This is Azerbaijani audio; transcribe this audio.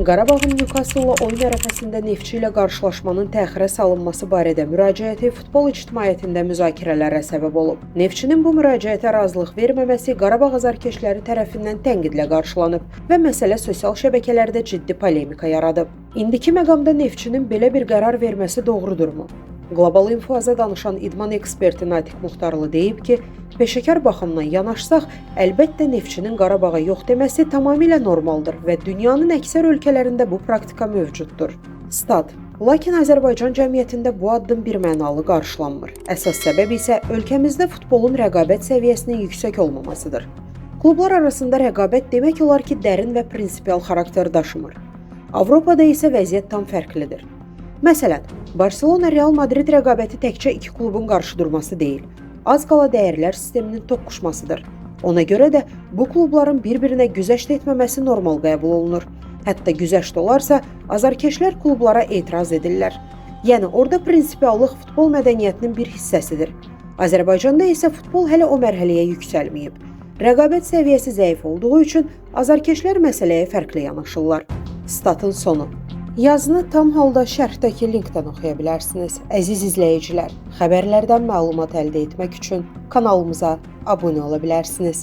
Qarabağın Newcastle-la oyun ərəfəsində Neftçi ilə qarşılaşmanın təxirə salınması barədə müraciəti futbol ictimaiyyətində müzakirələrə səbəb olub. Neftçinin bu müraciətə razılıq verməməsi Qarabağ azarkeşləri tərəfindən tənqidlə qarşılanıb və məsələ sosial şəbəkələrdə ciddi polemika yaradıb. İndiki məqamda Neftçinin belə bir qərar verməsi doğrudurmu? Qlobal Infoza danışan idman eksperti Natiq Muxtarlı deyib ki, peşəkar baxımdan yanaşsaq, əlbəttə Neftçinin Qarabağa yox deməsi tamamilə normaldır və dünyanın əksər ölkələrində bu praktika mövcuddur. Stat. Lakin Azərbaycan cəmiyyətində bu addım birmənalı qarşılanmır. Əsas səbəb isə ölkəmizdə futbolun rəqabət səviyyəsinin yüksək olmamasıdır. Klublar arasında rəqabət demək olar ki, dərin və prinsipial xarakter daşımır. Avropada isə vəziyyət tam fərqlidir. Məsələn, Barcelona-Real Madrid rəqabəti təkcə iki klubun qarşıdurması deyil, az qala dəyərlər sisteminin toqquşmasıdır. Ona görə də bu klubların bir-birinə güzəşt etməməsi normal qəbul olunur. Hətta güzəşt olarsa, azarkeşlər klublara etiraz edirlər. Yəni, orada prinsipiallıq futbol mədəniyyətinin bir hissəsidir. Azərbaycanda isə futbol hələ o mərhələyə yüksəlməyib. Rəqabət səviyyəsi zəif olduğu üçün azarkeşlər məsələyə fərqli yanaşırlar. Statın sonu. Yazını tam halda şərhdəki linkdən oxuya bilərsiniz. Əziz izləyicilər, xəbərlərdən məlumat əldə etmək üçün kanalımıza abunə ola bilərsiniz.